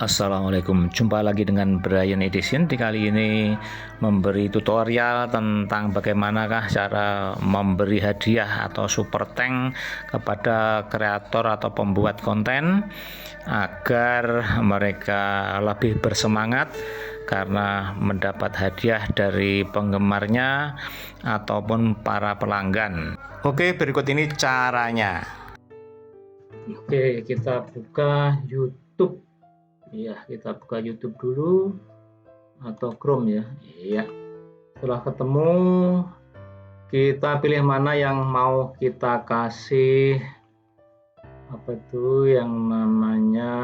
Assalamualaikum, jumpa lagi dengan Brian Edition. Di kali ini memberi tutorial tentang bagaimanakah cara memberi hadiah atau super thank kepada kreator atau pembuat konten agar mereka lebih bersemangat karena mendapat hadiah dari penggemarnya ataupun para pelanggan. Oke, berikut ini caranya. Oke, kita buka YouTube. Iya, kita buka YouTube dulu atau Chrome ya. Iya. Setelah ketemu, kita pilih mana yang mau kita kasih apa itu yang namanya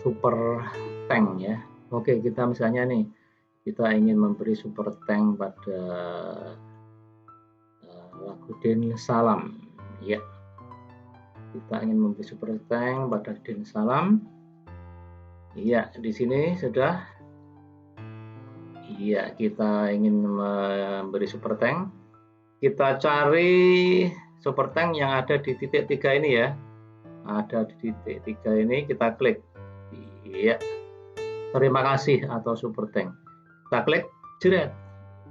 super thank ya. Oke, kita misalnya nih, kita ingin memberi super thank pada Lakudin Salam. Ya. Kita ingin memberi super thank pada Lakudin Salam. Iya, di sini sudah. Iya, kita ingin memberi super thank. Kita cari super thank yang ada di titik 3 ini ya. Ada di titik 3 ini, kita klik. Iya. Terima kasih atau super thank. Kita klik, jeret.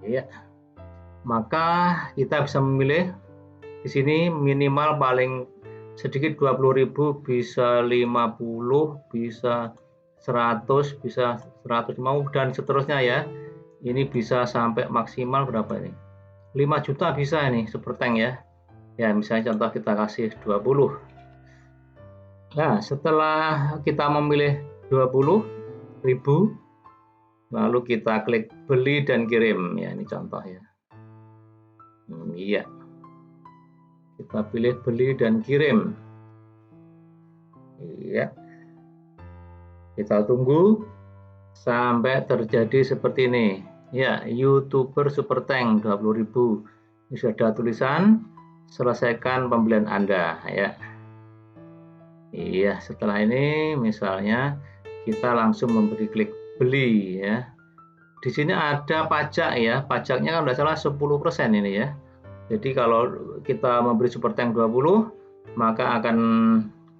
Iya. Maka kita bisa memilih di sini minimal paling sedikit 20.000, bisa 50, bisa 100, bisa 150 dan seterusnya ya. Ini bisa sampai maksimal berapa ini? 5 juta bisa ini super thank ya. Ya, misalnya contoh kita kasih 20. Nah, setelah kita memilih 20.000, lalu kita klik beli dan kirim ya, ini contoh ya. Iya. Kita pilih beli dan kirim. Iya. Kita tunggu sampai terjadi seperti ini. Ya, YouTuber super thank 20.000. Ini sudah ada tulisan selesaikan pembelian Anda ya. Iya, setelah ini misalnya kita langsung memberi klik beli ya. Di sini ada pajak ya. Pajaknya kan udah salah 10% ini ya. Jadi kalau kita memberi super thank 20, maka akan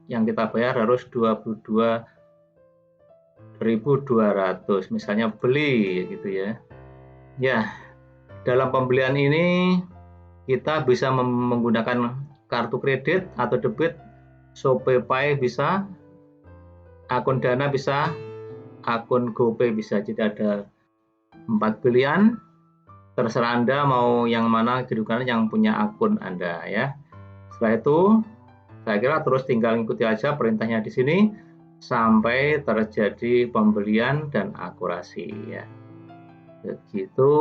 yang kita bayar harus 22.200 misalnya beli gitu ya. Ya, dalam pembelian ini kita bisa menggunakan kartu kredit atau debit, ShopeePay bisa, akun Dana bisa, akun GoPay bisa. Jadi ada 4 pilihan. Terserah Anda mau yang mana, kedudukan yang punya akun Anda ya. Setelah itu saya kira terus tinggal ikuti aja perintahnya di sini sampai terjadi pembelian dan akurasi ya. Begitu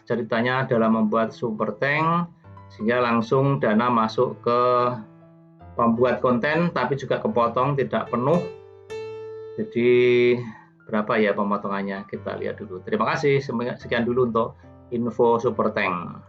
ceritanya dalam membuat super thank, sehingga langsung dana masuk ke pembuat konten tapi juga kepotong tidak penuh. Jadi berapa ya pemotongannya, kita lihat dulu. Terima kasih, sekian dulu untuk info super thank.